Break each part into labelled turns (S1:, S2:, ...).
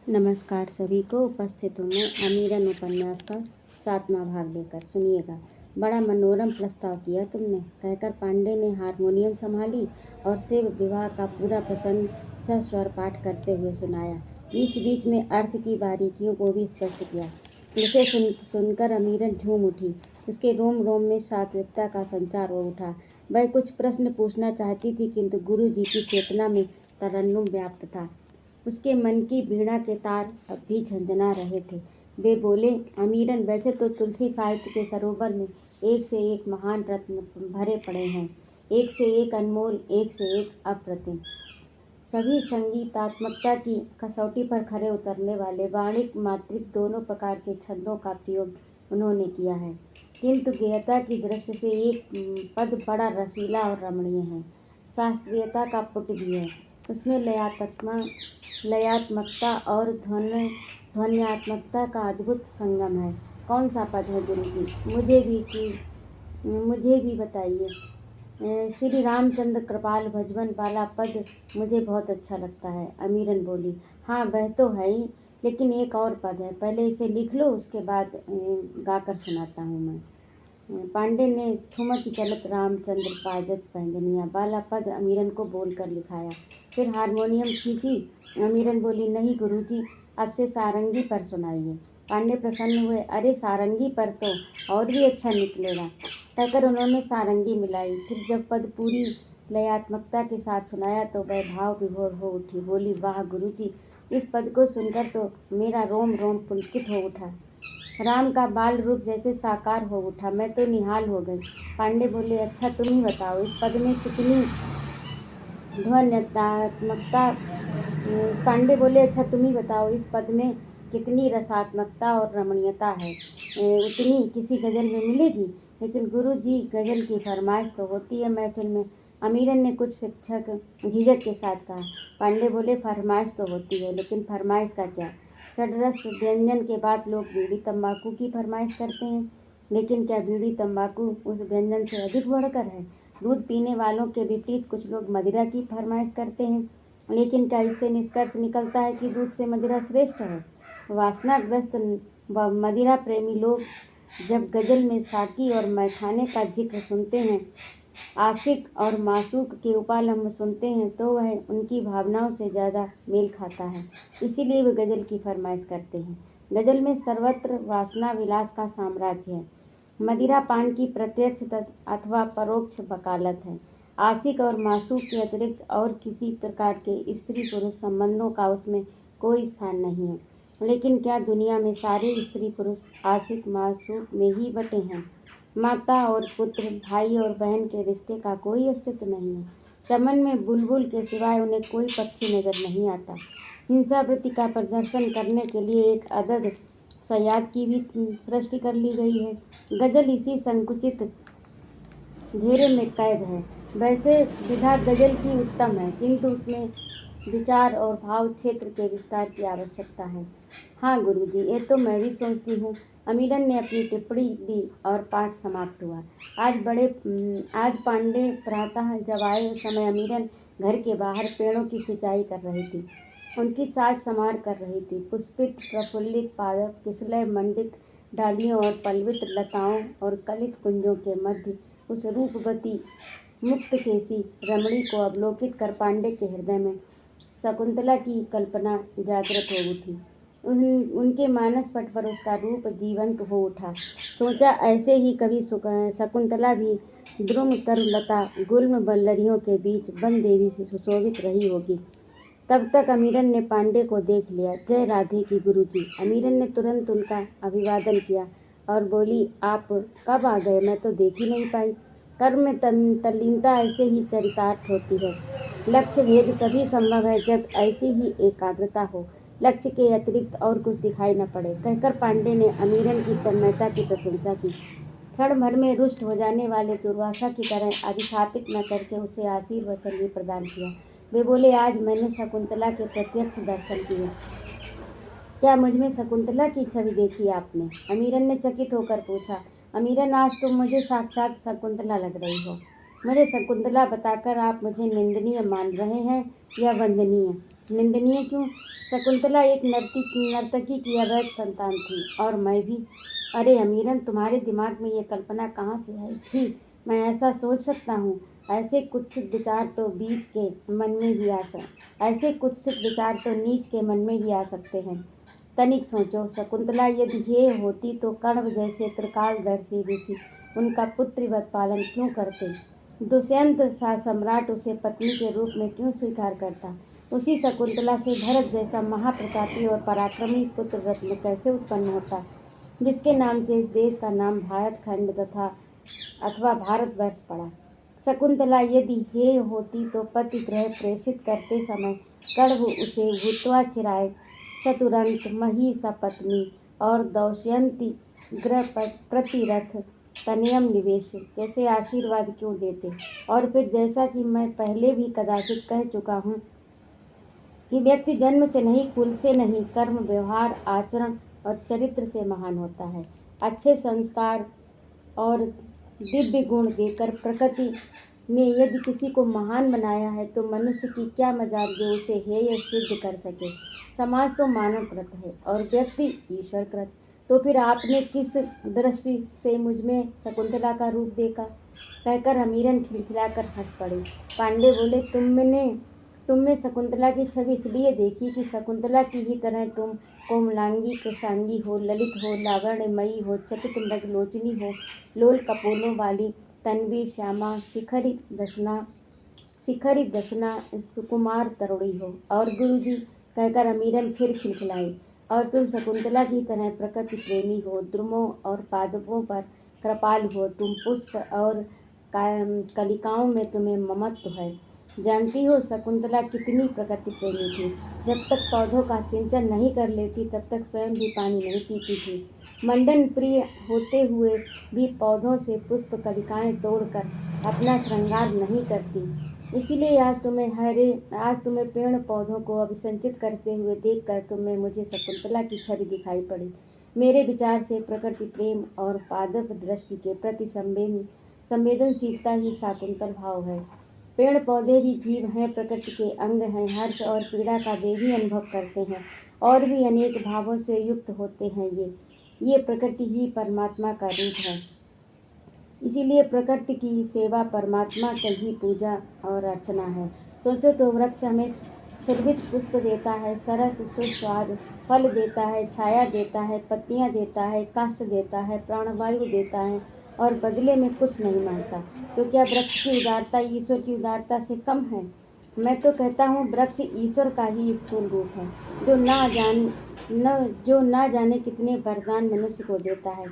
S1: नमस्कार सभी को। उपस्थित हूँ मैं अमीरन उपन्यास का 7वां भाग लेकर। सुनिएगा। बड़ा मनोरम प्रस्ताव किया तुमने, कहकर पांडे ने हारमोनियम संभाली और शिव विवाह का पूरा प्रसंग सस्वर पाठ करते हुए सुनाया। बीच बीच में अर्थ की बारीकियों को भी स्पष्ट किया। इसे सुनकर अमीरन झूम उठी। उसके रोम रोम में सात्विकता का संचार हो उठा। वह कुछ प्रश्न पूछना चाहती थी, किंतु गुरु जी की चेतना में तरन्नुम व्याप्त था। उसके मन की वीणा के तार अब भी झंझना रहे थे। वे बोले, अमीरन, वैसे तो तुलसी साहित्य के सरोवर में एक से एक महान रत्न भरे पड़े हैं, एक से एक अनमोल, एक से एक अप्रतिम। सभी संगीतात्मकता की कसौटी पर खरे उतरने वाले वाणिक मात्रिक दोनों प्रकार के छंदों का प्रयोग उन्होंने किया है, किंतु गेयता की दृष्टि से एक पद बड़ा रसीला और रमणीय है। शास्त्रीयता का पुट भी है। उसमें लयात्मकता और ध्वन्यात्मकता का अद्भुत संगम है। कौन सा पद है गुरुजी? मुझे भी बताइए। श्री रामचंद्र कृपाल भजवन वाला पद मुझे बहुत अच्छा लगता है, अमीरन बोली। हाँ, वह तो है ही, लेकिन एक और पद है, पहले इसे लिख लो, उसके बाद गाकर सुनाता हूँ मैं। पांडे ने ठुमक चलत रामचंद्र पाजत पैंजनिया वाला पद अमीरन को बोलकर लिखाया। फिर हारमोनियम खींची। अमीरन बोली, नहीं गुरुजी, अब से सारंगी पर सुनाइए। पांडे प्रसन्न हुए। अरे, सारंगी पर तो और भी अच्छा निकलेगा, कहकर उन्होंने सारंगी मिलाई। फिर जब पद पूरी लयात्मकता के साथ सुनाया तो वह भाव विभोर हो उठी। बोली, वाह गुरुजी, इस पद को सुनकर तो मेरा रोम रोम पुलकित हो उठा। राम का बाल रूप जैसे साकार हो उठा। मैं तो निहाल हो गई। पांडे बोले, अच्छा तुम ही बताओ, इस पद में कितनी ध्वन्यात्मकता पांडे बोले, अच्छा तुम ही बताओ, इस पद में कितनी रसात्मकता और रमणीयता है, उतनी किसी गजल में मिलेगी? लेकिन गुरु जी, गजल की फरमाइश तो होती है महफिल में, अमीरन ने कुछ शिक्षक झिझक के साथ कहा। पांडे बोले, फरमाइश तो होती है, लेकिन फरमाइश का क्या? षड्रस व्यंजन के बाद लोग बीड़ी तंबाकू की फरमाइश करते हैं, लेकिन क्या बीड़ी तंबाकू उस व्यंजन से अधिक बढ़कर है? दूध पीने वालों के विपरीत कुछ लोग मदिरा की फरमाइश करते हैं, लेकिन क्या इससे निष्कर्ष निकलता है कि दूध से मदिरा श्रेष्ठ है? वासनाग्रस्त व मदिरा प्रेमी लोग जब गजल में साकी और मैखाने का जिक्र सुनते हैं, आशिक और मासूक के उपालंब सुनते हैं, तो वह उनकी भावनाओं से ज़्यादा मेल खाता है, इसीलिए वे गजल की फरमाइश करते हैं। गजल में सर्वत्र वासना विलास का साम्राज्य है। मदिरा पान की प्रत्यक्ष अथवा परोक्ष वकालत है। आशिक और मासूक के अतिरिक्त और किसी प्रकार के स्त्री पुरुष संबंधों का उसमें कोई स्थान नहीं है। लेकिन क्या दुनिया में सारे स्त्री पुरुष आशिक मासूक में ही बटे हैं? माता और पुत्र, भाई और बहन के रिश्ते का कोई अस्तित्व नहीं है। चमन में बुलबुल के सिवाय उन्हें कोई पक्षी नजर नहीं आता। हिंसावृत्ति का प्रदर्शन करने के लिए एक अदद सयाद की भी सृष्टि कर ली गई है। गजल इसी संकुचित घेरे में कैद है। वैसे विधा गजल की उत्तम है, किंतु उसमें विचार और भाव क्षेत्र के विस्तार की आवश्यकता है। हाँ गुरुजी, ये तो मैं भी सोचती हूँ। अमीरन ने अपनी टिप्पणी दी और पाठ समाप्त हुआ। आज पांडे प्रातः जब आए उस समय अमीरन घर के बाहर पेड़ों की सिंचाई कर रही थी, उनकी साज संवार कर रही थी। पुष्पित प्रफुल्लित पादप, किसलय मंडित डालियों और पल्लवित लताओं और कलित कुंजों के मध्य उस रूपवती मुक्त केसी रमणी को अवलोकित कर पांडे के हृदय में शकुंतला की कल्पना जागृत हो उठी। उनके मानस पट पर उसका रूप जीवंत हो उठा। सोचा, ऐसे ही कभी शकुंतला भी द्रुम तरुलता गुल्म बल्लरियों के बीच वन देवी से सुशोभित रही होगी। तब तक अमीरन ने पांडे को देख लिया। जय राधे की गुरुजी। अमीरन ने तुरंत उनका अभिवादन किया और बोली, आप कब आ गए? मैं तो देख ही नहीं पाई। कर्म में तल्लीनता ऐसे ही चरितार्थ होती है। लक्ष्य भेद तभी संभव है जब ऐसी ही एकाग्रता हो, लक्ष्य के अतिरिक्त और कुछ दिखाई न पड़े, कहकर पांडे ने अमीरन की तन्मयता की प्रशंसा की। क्षण भर में रुष्ट हो जाने वाले दुर्वासा की तरह अधिष्ठापित न करके उसे आशीर्वचन भी प्रदान किया। वे बोले, आज मैंने शकुंतला के प्रत्यक्ष दर्शन किए। क्या मुझ में शकुंतला की छवि देखी आपने? अमीरन ने चकित होकर पूछा। अमीरन, आज तुम मुझे साक्षात शकुंतला लग रही हो। मुझे शकुंतला बताकर आप मुझे निंदनीय मान रहे हैं या वंदनीय? निंदनीय क्यों? शकुंतला एक नर्तकी की अवैध संतान थी, और मैं भी। अरे अमीरन, तुम्हारे दिमाग में ये कल्पना कहाँ से आई? छी, मैं ऐसा सोच सकता हूँ? ऐसे कुत्सित विचार तो नीच के मन में ही आ सकते हैं। तनिक सोचो शकुंतला, यदि हे होती तो कण्व जैसे त्रिकालदर्शी ऋषि उनका पुत्रवत पालन क्यों करते? दुष्यंत सा सम्राट उसे पत्नी के रूप में क्यों स्वीकार करता? उसी शकुंतला से भरत जैसा महाप्रतापी और पराक्रमी पुत्र रत्न कैसे उत्पन्न होता, जिसके नाम से इस देश का नाम भारत खंड अथवा भारतवर्ष पड़ा? शकुंतला यदि हे होती तो पति गृह प्रेषित करते समय कण्व उसे भूत्वा चिराय चतुरंत मही सपत्नी और दौष्यंती गृह प्रतिरथ तनयम निवेश जैसे आशीर्वाद क्यों देते? और फिर जैसा कि मैं पहले भी कदाचित कह चुका हूँ कि व्यक्ति जन्म से नहीं, कुल से नहीं, कर्म, व्यवहार, आचरण और चरित्र से महान होता है। अच्छे संस्कार और दिव्य गुण देकर प्रकृति ने यदि किसी को महान बनाया है तो मनुष्य की क्या मजाल जो उसे हेय सिद्ध कर सके। समाज तो मानवकृत है और व्यक्ति ईश्वरकृत। तो फिर आपने किस दृष्टि से मुझ में शकुंतला का रूप देखा? कहकर अमीरन खिलखिलाकर हंस पड़े। पांडे बोले, तुम में शकुंतला की छवि इसलिए देखी कि शकुंतला की ही तरह तुम कोमलांगी, कृष्णांगी हो, ललित हो, लावण्यमयी हो, चकित मृगलोचनी हो, लोल कपोलों वाली, तन्वी, श्यामा, शिखरी दशना, सुकुमार तरुणी हो। और गुरुजी, कहकर अमीरन फिर खिलखिलाई, और तुम शकुंतला की तरह प्रकृति प्रेमी हो, द्रुमों और पादपों पर कृपालु हो, तुम पुष्प और कलिकाओं में तुम्हें ममत्व है। जानती हो शकुंतला कितनी प्रकृति प्रेमी थी? जब तक पौधों का सिंचन नहीं कर लेती तब तक स्वयं भी पानी नहीं पीती थी। मंडन प्रिय होते हुए भी पौधों से पुष्प कलिकाएं तोड़कर अपना श्रृंगार नहीं करती। इसीलिए आज तुम्हें पेड़ पौधों को अभिसंचित करते हुए देखकर तुम्हें मुझे शकुंतला की छवि दिखाई पड़ी। मेरे विचार से प्रकृति प्रेम और पादप दृष्टि के प्रति संवेदनशीलता ही शाकुंतल भाव है। पेड़ पौधे भी जीव हैं, प्रकृति के अंग हैं, हर्ष और पीड़ा का वे भी अनुभव करते हैं और भी अनेक भावों से युक्त होते हैं। ये प्रकृति ही परमात्मा का रूप है। इसीलिए प्रकृति की सेवा परमात्मा की ही पूजा और अर्चना है। सोचो तो, वृक्ष हमें सुरभित पुष्प देता है, सरस सुस्वाद फल देता है, छाया देता है, पत्तियां देता है, काष्ठ देता है, प्राणवायु देता है और बदले में कुछ नहीं मांगता। तो क्या वृक्ष की उदारता ईश्वर की उदारता से कम है? मैं तो कहता हूँ वृक्ष ईश्वर का ही स्थूल रूप है, जो ना जाने कितने वरदान मनुष्य को देता है।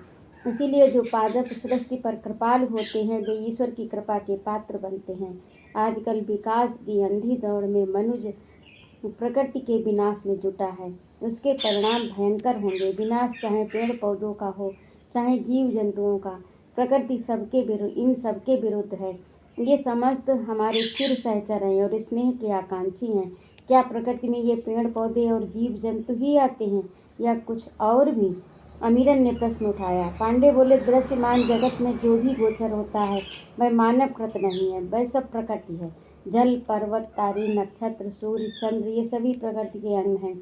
S1: इसीलिए जो पादप सृष्टि पर कृपालु होते हैं वे ईश्वर की कृपा के पात्र बनते हैं। आजकल विकास की अंधी दौड़ में मनुष्य प्रकृति के विनाश में जुटा है। उसके परिणाम भयंकर होंगे। विनाश चाहे पेड़ पौधों का हो, चाहे जीव जंतुओं का, प्रकृति इन सबके विरुद्ध है। ये समस्त हमारे चिर सहचर हैं और स्नेह के आकांक्षी हैं। क्या प्रकृति में ये पेड़ पौधे और जीव जंतु ही आते हैं या कुछ और भी? अमीरन ने प्रश्न उठाया। पांडे बोले, दृश्यमान जगत में जो भी गोचर होता है वह मानवकृत नहीं है, वह सब प्रकृति है। जल, पर्वत, तारे, नक्षत्र, सूर्य, चंद्र ये सभी प्रकृति के अंग हैं।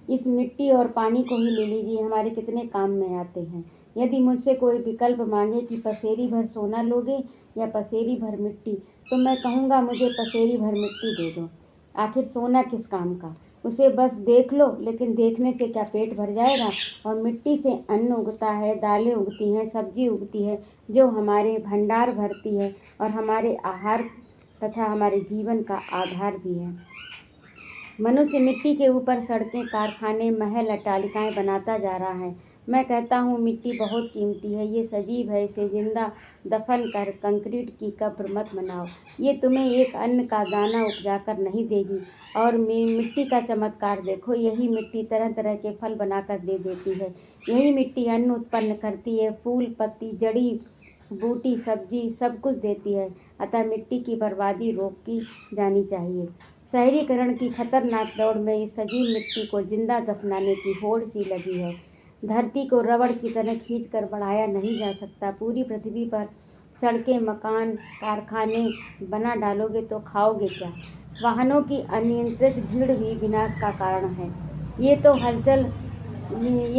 S1: इस मिट्टी और पानी को ही ले लीजिए, हमारे कितने काम में आते हैं। यदि मुझसे कोई विकल्प मांगे कि पसेरी भर सोना लोगे या पसेरी भर मिट्टी, तो मैं कहूँगा मुझे पसेरी भर मिट्टी दे दो। आखिर सोना किस काम का? उसे बस देख लो, लेकिन देखने से क्या पेट भर जाएगा? और मिट्टी से अन्न उगता है, दालें उगती हैं, सब्जी उगती है, जो हमारे भंडार भरती है और हमारे आहार तथा हमारे जीवन का आधार भी है। मनुष्य मिट्टी के ऊपर सड़कें, कारखाने, महल, अट्टालिकाएं बनाता जा रहा है। मैं कहता हूँ मिट्टी बहुत कीमती है, ये सजीव है, इसे जिंदा दफन कर कंक्रीट की कब्र मत बनाओ। ये तुम्हें एक अन्न का दाना उपजाकर नहीं देगी। और मिट्टी का चमत्कार देखो, यही मिट्टी तरह तरह के फल बनाकर दे देती है। यही मिट्टी अन्न उत्पन्न करती है, फूल, पत्ती, जड़ी बूटी, सब्जी सब कुछ देती है। अतः मिट्टी की बर्बादी रोकी जानी चाहिए। शहरीकरण की खतरनाक दौड़ में इस सजीव मिट्टी को जिंदा दफनाने की होड़ सी लगी है। धरती को रबड़ की तरह खींचकर बढ़ाया नहीं जा सकता। पूरी पृथ्वी पर सड़कें, मकान, कारखाने बना डालोगे तो खाओगे क्या? वाहनों की अनियंत्रित भीड़ भी विनाश का कारण है। ये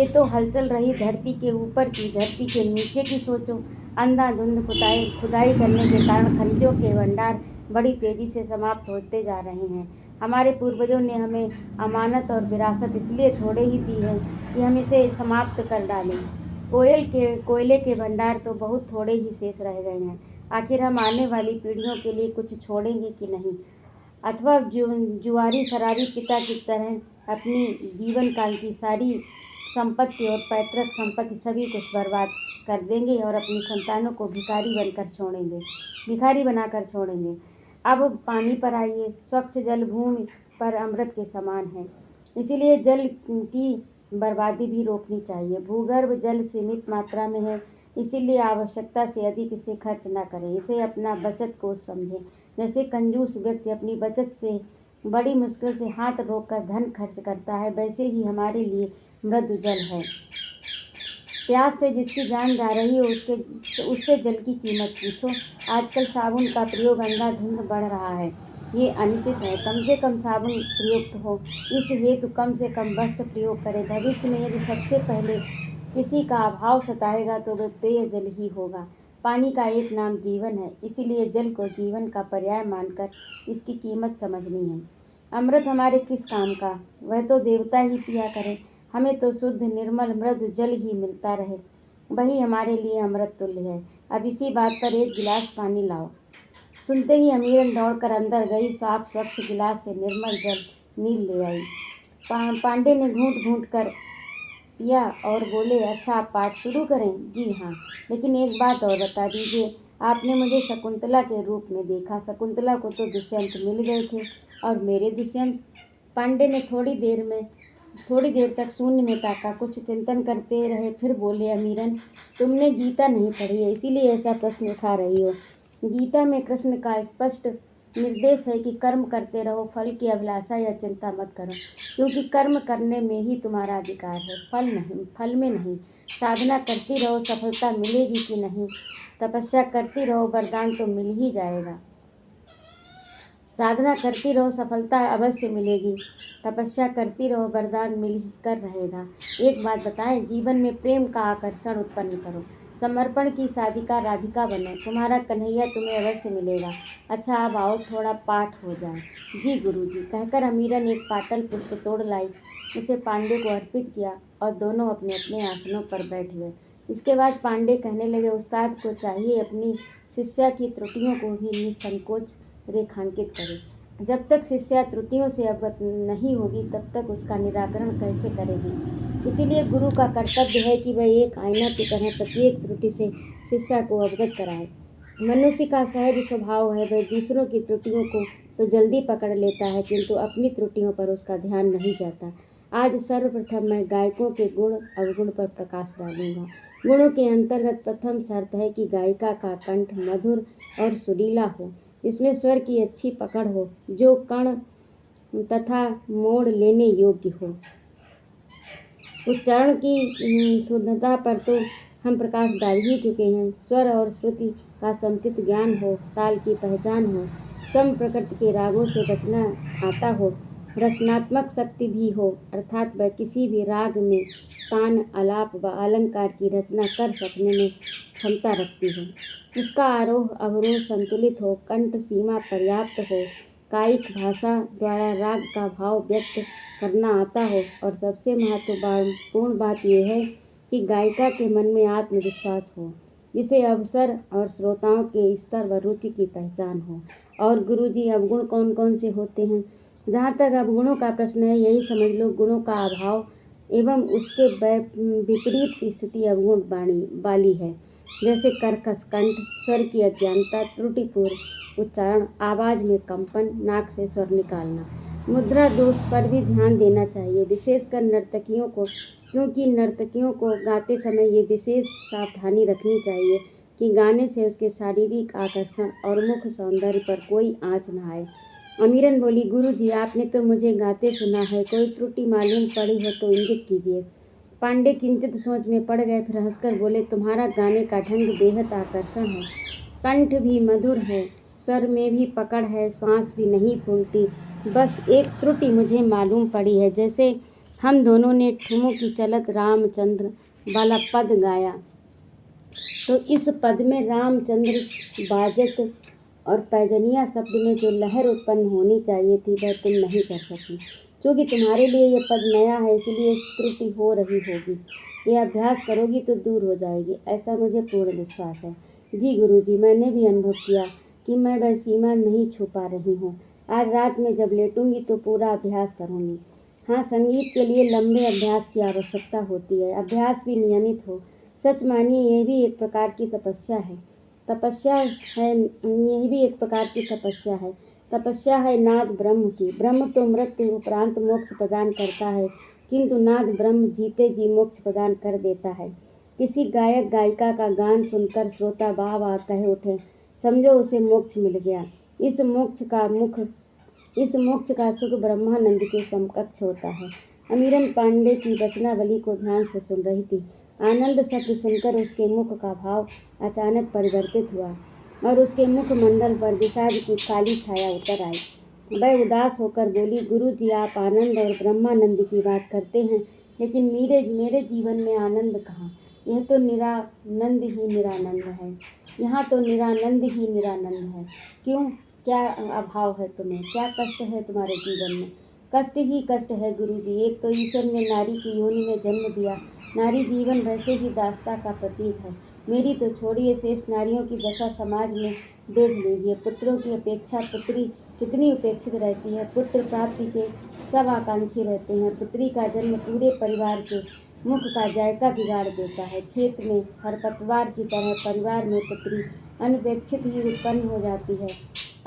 S1: तो हलचल रही धरती के ऊपर की, धरती के नीचे की सोचो। अंधाधुंध खुदाई करने के कारण खनिजों के भंडार बड़ी तेजी से समाप्त होते जा रहे हैं। हमारे पूर्वजों ने हमें अमानत और विरासत इसलिए थोड़े ही दी है कि हम इसे समाप्त कर डालें। कोयले के भंडार तो बहुत थोड़े ही शेष रह गए हैं। आखिर हम आने वाली पीढ़ियों के लिए कुछ छोड़ेंगे कि नहीं, अथवा जुआरी शराबी पिता की तरह अपनी जीवन काल की सारी संपत्ति और पैतृक संपत्ति सभी कुछ बर्बाद कर देंगे और अपनी संतानों को भिखारी बनाकर छोड़ेंगे। अब पानी पर आइए। स्वच्छ जल भूमि पर अमृत के समान है, इसीलिए जल की बर्बादी भी रोकनी चाहिए। भूगर्भ जल सीमित मात्रा में है, इसीलिए आवश्यकता से अधिक इसे खर्च न करें। इसे अपना बचत कोष समझें। जैसे कंजूस व्यक्ति अपनी बचत से बड़ी मुश्किल से हाथ रोककर धन खर्च करता है, वैसे ही हमारे लिए मृदु जल है। प्यास से जिसकी जान जा रही है उससे जल की कीमत पूछो। आजकल साबुन का प्रयोग अंधाधुंध बढ़ रहा है, ये अनुचित है। कम से कम साबुन प्रयुक्त हो, इस हेतु कम से कम वस्त्र प्रयोग करें। भविष्य में यदि सबसे पहले किसी का अभाव सताएगा तो वह पेयजल ही होगा। पानी का एक नाम जीवन है, इसीलिए जल को जीवन का पर्याय मानकर इसकी कीमत समझनी है। अमृत हमारे किस काम का, वह तो देवता ही पिया करें। हमें तो शुद्ध निर्मल मृदु जल ही मिलता रहे, वही हमारे लिए अमृत तुल्य है। अब इसी बात पर एक गिलास पानी लाओ। सुनते ही अमीरन दौड़कर अंदर गई, साफ स्वच्छ गिलास से निर्मल जल नील ले आई। पांडे ने घूंट घूंट कर पिया और बोले, अच्छा आप पाठ शुरू करें? जी हाँ, लेकिन एक बात और बता दीजिए, आपने मुझे शकुंतला के रूप में देखा। शकुंतला को तो दुष्यंत मिल गए थे, और मेरे दुष्यंत? पांडे ने थोड़ी देर तक शून्य में ताका, कुछ चिंतन करते रहे, फिर बोले, अमीरन तुमने गीता नहीं पढ़ी है, इसीलिए ऐसा प्रश्न उठा रही हो। गीता में कृष्ण का स्पष्ट निर्देश है कि कर्म करते रहो, फल की अभिलाषा या चिंता मत करो, क्योंकि कर्म करने में ही तुम्हारा अधिकार है, फल में नहीं। साधना करती रहो, सफलता मिलेगी कि नहीं। तपस्या करती रहो, वरदान तो मिल ही जाएगा। साधना करती रहो, सफलता अवश्य मिलेगी। तपस्या करती रहो, वरदान मिल कर रहेगा। एक बात बताएं, जीवन में प्रेम का आकर्षण उत्पन्न करो, समर्पण की साधिका राधिका बनो, तुम्हारा कन्हैया तुम्हें अवश्य मिलेगा। अच्छा अब आओ, थोड़ा पाठ हो जाए। जी गुरुजी, कहकर अमीरन एक पाटल पुष्प तोड़ लाई, उसे पांडे को अर्पित किया और दोनों अपने अपने आसनों पर बैठ गए। इसके बाद पांडे कहने लगे, उस्ताद को चाहिए अपनी शिष्या की त्रुटियों को भी निसंकोच रेखांकित करे। जब तक शिष्या त्रुटियों से अवगत नहीं होगी तब तक उसका निराकरण कैसे करेगी। इसीलिए गुरु का कर्तव्य है कि वह एक आईना की तरह प्रत्येक त्रुटि से शिष्या को अवगत कराए। मनुष्य का सहज स्वभाव है, वह दूसरों की त्रुटियों को तो जल्दी पकड़ लेता है, किंतु अपनी त्रुटियों पर उसका ध्यान नहीं जाता। आज सर्वप्रथम मैं गायकों के गुण अवगुण पर प्रकाश डालूंगा। गुणों के अंतर्गत प्रथम शर्त है कि गायिका का कंठ मधुर और सुरीला हो, इसमें स्वर की अच्छी पकड़ हो, जो कण तथा मोड़ लेने योग्य हो। उच्चारण की शुद्धता पर तो हम प्रकाश डाल ही चुके हैं। स्वर और श्रुति का समुचित ज्ञान हो, ताल की पहचान हो, सम प्रकृति के रागों से बचना आता हो, रचनात्मक शक्ति भी हो, अर्थात वह किसी भी राग में तान, आलाप व अलंकार की रचना कर सकने में क्षमता रखती हो। उसका आरोह अवरोह संतुलित हो, कंठ सीमा पर्याप्त हो, कायिक भाषा द्वारा राग का भाव व्यक्त करना आता हो, और सबसे महत्वपूर्ण बात यह है कि गायिका के मन में आत्मविश्वास हो, जिसे अवसर और श्रोताओं के स्तर व रुचि की पहचान हो। और गुरुजी, अवगुण कौन कौन से होते हैं? जहाँ तक अवगुणों का प्रश्न है, यही समझ लो, गुणों का अभाव एवं उसके विपरीत की स्थिति अवगुण वाली है। जैसे कर्कश कंठ, स्वर की अज्ञानता, त्रुटिपूर्ण उच्चारण, आवाज़ में कंपन, नाक से स्वर निकालना। मुद्रा दोष पर भी ध्यान देना चाहिए, विशेषकर नर्तकियों को, क्योंकि नर्तकियों को गाते समय ये विशेष सावधानी रखनी चाहिए कि गाने से उसके शारीरिक आकर्षण और मुख सौंदर्य पर कोई आँच न आए। अमीरन बोली, गुरुजी आपने तो मुझे गाते सुना है, कोई त्रुटि मालूम पड़ी हो तो इंगित कीजिए। पांडे किंचित सोच में पड़ गए, फिर हंसकर बोले, तुम्हारा गाने का ढंग बेहद आकर्षण है, कंठ भी मधुर है, स्वर में भी पकड़ है, सांस भी नहीं फूलती। बस एक त्रुटि मुझे मालूम पड़ी है, जैसे हम दोनों ने ठुमक की चलत रामचंद्र वाला पद गाया, तो इस पद में रामचंद्र बाजत और पैजनिया शब्द में जो लहर उत्पन्न होनी चाहिए थी वह तुम नहीं कर सकी। क्योंकि तुम्हारे लिए ये पद नया है, इसलिए त्रुटि हो रही होगी। ये अभ्यास करोगी तो दूर हो जाएगी, ऐसा मुझे पूर्ण विश्वास है। जी गुरुजी, मैंने भी अनुभव किया कि मैं वह सीमा नहीं छू पा रही हूँ। आज रात में जब लेटूंगी तो पूरा अभ्यास करूँगी। हाँ, संगीत के लिए लंबे अभ्यास की आवश्यकता होती है। अभ्यास भी नियमित हो। सच मानिए, ये भी एक प्रकार की तपस्या है। यह भी एक प्रकार की तपस्या है। तपस्या है नाद ब्रह्म की। ब्रह्म तो मृत्यु उपरांत मोक्ष प्रदान करता है, किंतु नाद ब्रह्म जीते जी मोक्ष प्रदान कर देता है। किसी गायक गायिका का गान सुनकर श्रोता वाह वाह कह उठे, समझो उसे मोक्ष मिल गया। इस मोक्ष का सुख ब्रह्मानंद के समकक्ष होता है। अमीरन पांडे की रचनावली को ध्यान से सुन रही थी। आनंद शब्द सुनकर उसके मुख का भाव अचानक परिवर्तित हुआ और उसके मुखमंडल पर विषाद की काली छाया उतर आई। वह उदास होकर बोली, गुरुजी, आप आनंद और ब्रह्मानंद की बात करते हैं, लेकिन मेरे जीवन में आनंद कहाँ? यह तो निरानंद ही निरानंद है। यहाँ तो निरानंद ही निरानंद है। क्यों? क्या अभाव है तुम्हें? क्या कष्ट है तुम्हारे जीवन में? कष्ट ही कष्ट है गुरुजी। एक तो ईश्वर ने नारी की योनि में जन्म दिया। नारी जीवन वैसे ही दास्ता का प्रतीक है। मेरी तो छोड़िए, शेष नारियों की दशा समाज में देख लीजिए। पुत्रों की अपेक्षा पुत्री कितनी उपेक्षित रहती है। पुत्र प्राप्ति के सब आकांक्षी रहते हैं। पुत्री का जन्म पूरे परिवार के मुख का जायका बिगाड़ देता है। खेत में खरपतवार की तरह परिवार में पुत्री अनपेक्षित ही उत्पन्न हो जाती है।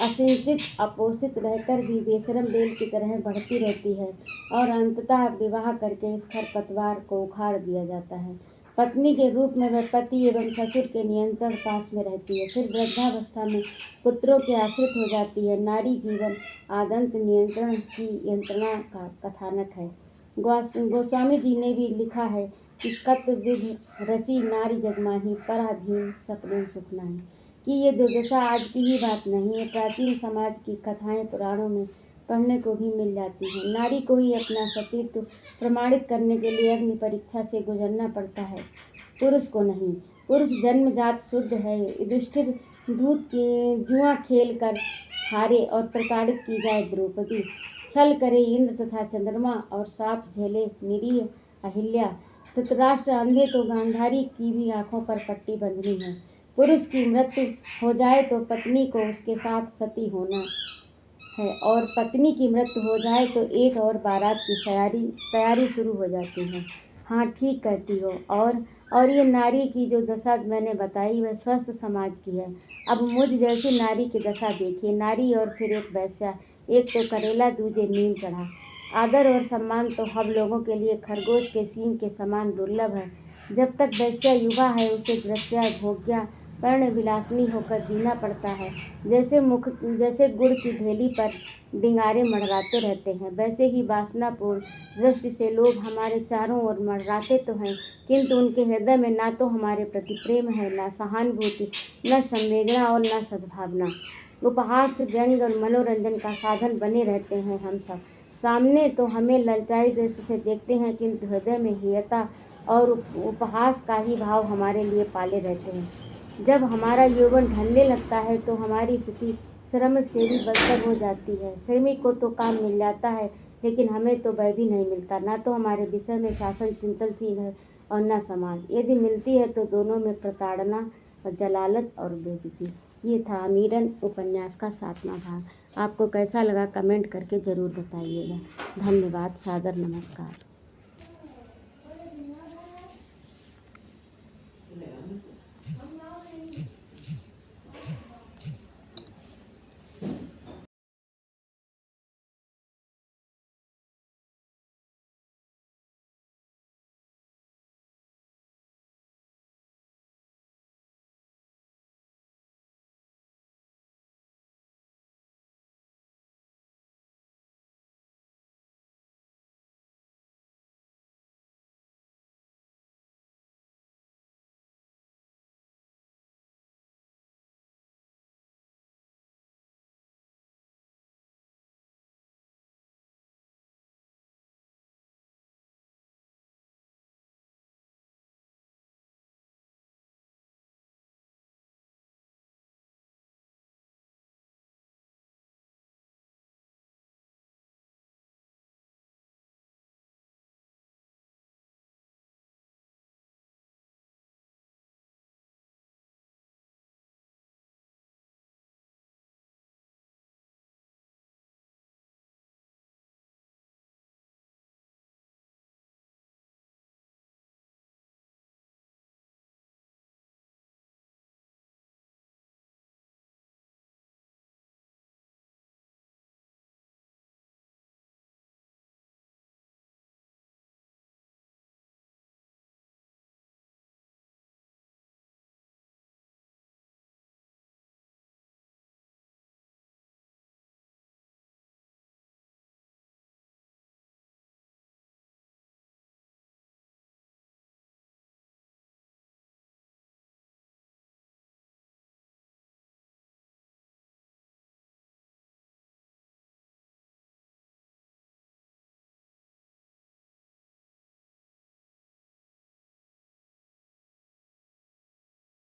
S1: असिंचित अपोषित रहकर भी बेशरम बेल की तरह बढ़ती रहती है और अंततः विवाह करके इस खरपतवार को उखाड़ दिया जाता है। पत्नी के रूप में वह पति एवं ससुर के नियंत्रण पास में रहती है, फिर वृद्धावस्था में पुत्रों के आश्रित हो जाती है। नारी जीवन आदंत नियंत्रण की यंत्रणा का कथानक है। गोस्वामी जी ने भी लिखा है कि कत विधि रची नारी जगमाही, पराधीन सपने सुख नाही। कि ये दुर्दशा आज की ही बात नहीं है, प्राचीन समाज की कथाएं पुराणों में पढ़ने को भी मिल जाती हैं। नारी को ही अपना सतीत्व प्रमाणित करने के लिए अग्नि परीक्षा से गुजरना पड़ता है, पुरुष को नहीं। पुरुष जन्मजात शुद्ध है। युधिष्ठिर दूध के जुआ खेल कर हारे और प्रताड़ित की जाए द्रौपदी, छल करे इंद्र तथा चंद्रमा और साप झेले निरीह अहिल्या, धृतराष्ट्र अंधे तो गांधारी की भी आंखों पर पट्टी बंधनी है। पुरुष की मृत्यु हो जाए तो पत्नी को उसके साथ सती होना है, और पत्नी की मृत्यु हो जाए तो एक और बारात की तैयारी शुरू हो जाती है। हाँ, ठीक कहती हो। और ये नारी की जो दशा मैंने बताई वह स्वस्थ समाज की है। अब मुझ जैसी नारी की दशा देखिए। नारी और फिर एक वैश्या, एक तो करेला दूजे नीम चढ़ा। आदर और सम्मान तो हम लोगों के लिए खरगोश के सींग के समान दुर्लभ है। जब तक वैश्या युवा है उसे दृश्या भोग्या पर्ण विलासिनी होकर जीना पड़ता है। जैसे गुड़ की ढेली पर डिंगारे मंडराते रहते हैं, वैसे ही वासनापूर्ण दृष्टि से लोग हमारे चारों ओर मंडराते तो हैं, किंतु उनके हृदय में ना तो हमारे प्रति प्रेम है, ना सहानुभूति, न संवेदना और न सद्भावना। उपहास, व्यंग और मनोरंजन का साधन बने रहते हैं हम सब। सामने तो हमें ललचाई दृष्टि से देखते हैं, किंतु हृदय में हीयता और उपहास का ही भाव हमारे लिए पाले रहते हैं। जब हमारा यौवन ढलने लगता है तो हमारी स्थिति श्रमिक से भी बदतर हो जाती है। श्रमिक को तो काम मिल जाता है, लेकिन हमें तो वह भी नहीं मिलता। ना तो हमारे विषय में शासन चिंतनशील है और न समाज। यदि मिलती है तो दोनों में प्रताड़ना और जलालत और बेइज्जती। ये था अमीरन उपन्यास का 7वां भाग। आपको कैसा लगा कमेंट करके ज़रूर बताइएगा। धन्यवाद। सादर नमस्कार।